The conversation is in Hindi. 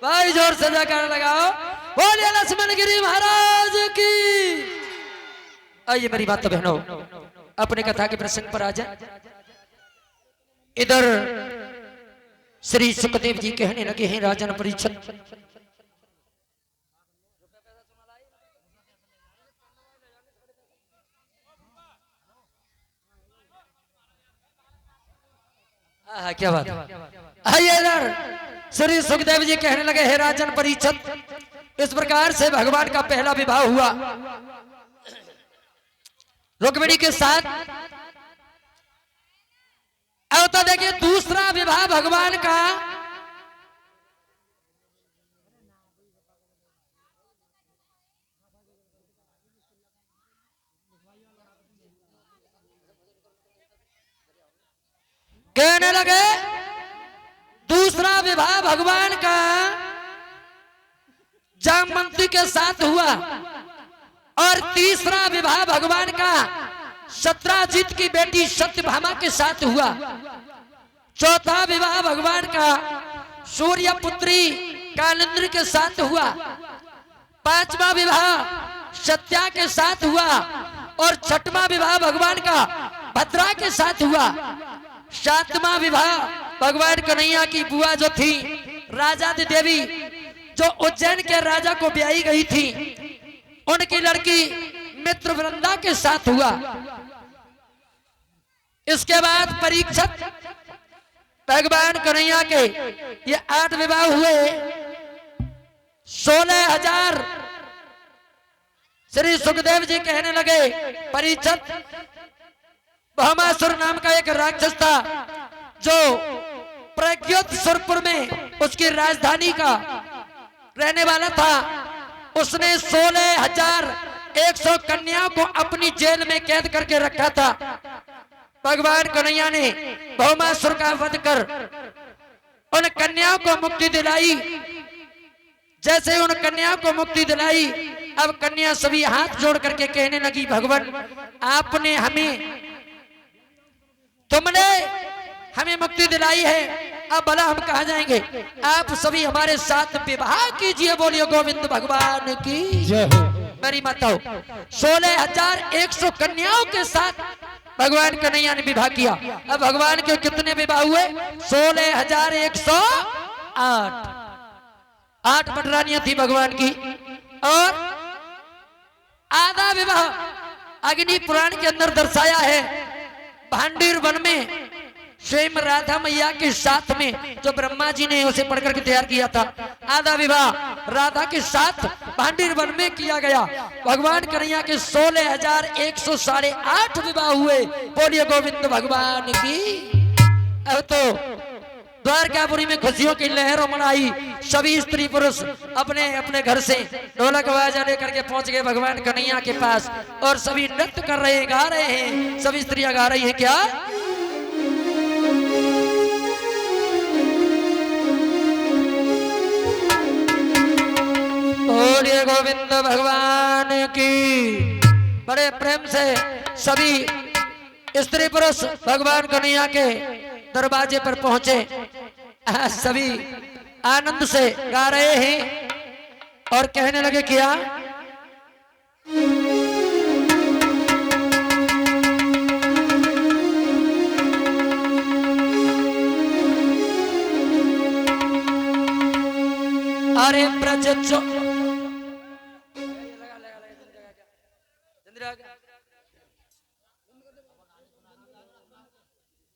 भाई जोर से जयकारा लगाओ। बोलिए लक्ष्मण गिरी महाराज की। आइए मेरी बात बहनों, अपने कथा के प्रसंग पर आ जाए। इधर श्री सुखदेव जी कहने लगे हैं राजन परीक्षित, क्या बात। आइए इधर श्री सुखदेव जी कहने लगे हे राजन परीक्षित, इस प्रकार से भगवान का पहला विवाह हुआ रुक्मिणी के साथ। अब तो देखिए दूसरा विवाह भगवान का कहने लगे, दूसरा विवाह भगवान का जामवंती के साथ हुआ और तीसरा विवाह भगवान का सत्राजित की बेटी सत्यभामा के साथ हुआ। चौथा विवाह भगवान का सूर्य पुत्री कालिंद्री के साथ हुआ। पांचवा विवाह सत्या के साथ हुआ और छठवां विवाह भगवान का भद्रा के साथ हुआ। सातवां विवाह भगवान कन्हैया की बुआ जो थी राजादी देवी, जो उज्जैन के राजा को ब्याही गई थी, उनकी लड़की मित्रवृंदा के साथ हुआ। इसके बाद परीक्षित भगवान कन्हैया के ये 8 विवाह हुए। 16,000 श्री सुखदेव जी कहने लगे परीक्षित, भौमासुर नाम का एक राक्षस था जो प्रज्ञोत सुरपुर में उसकी राजधानी का रहने वाला था। उसने 16,100 कन्याओं को अपनी जेल में कैद करके रखा था। भगवान कन्हैया ने भौमासुर का वध कर उन कन्याओं को मुक्ति दिलाई। जैसे उन कन्याओं को मुक्ति दिलाई, अब कन्या सभी हाथ जोड़ करके कहने लगी, भगवान आपने तुमने हमें मुक्ति दिलाई है, अब भला हम कहाँ जाएंगे? आप सभी हमारे साथ विवाह कीजिए। बोलिए गोविंद भगवान की जय हो। मेरी माताओं, 16,100 कन्याओं के साथ भगवान कन्हैया ने विवाह किया। अब भगवान के कितने विवाह हुए? 16,108। 8 पटरानियां थी भगवान की। और आधा विवाह अग्नि पुराण के अंदर दर्शाया है। भांडीर वन में स्वयं राधा मैया के साथ में जो ब्रह्मा जी ने उसे पढ़ करके तैयार किया था, आधा विवाह राधा के साथ भांडीर वन में किया गया। भगवान कन्हैया के 16,108 विवाह हुए। बोलिए गोविंद भगवान की। अब तो द्वारकापुरी में खुशियों की लहरों मनाई। सभी स्त्री पुरुष अपने अपने घर से ढोलक बाजा लेकर के पहुंच गए भगवान कन्हैया के पास और सभी नृत्य कर रहे हैं, गा रहे हैं। सभी स्त्रियां गा रही हैं क्या? बोलिए गोविंद भगवान की। बड़े प्रेम से सभी स्त्री पुरुष भगवान कन्हैया के दरवाजे पर पहुंचे। सभी आनंद से गा रहे हैं और कहने लगे क्या? अरे ब्रज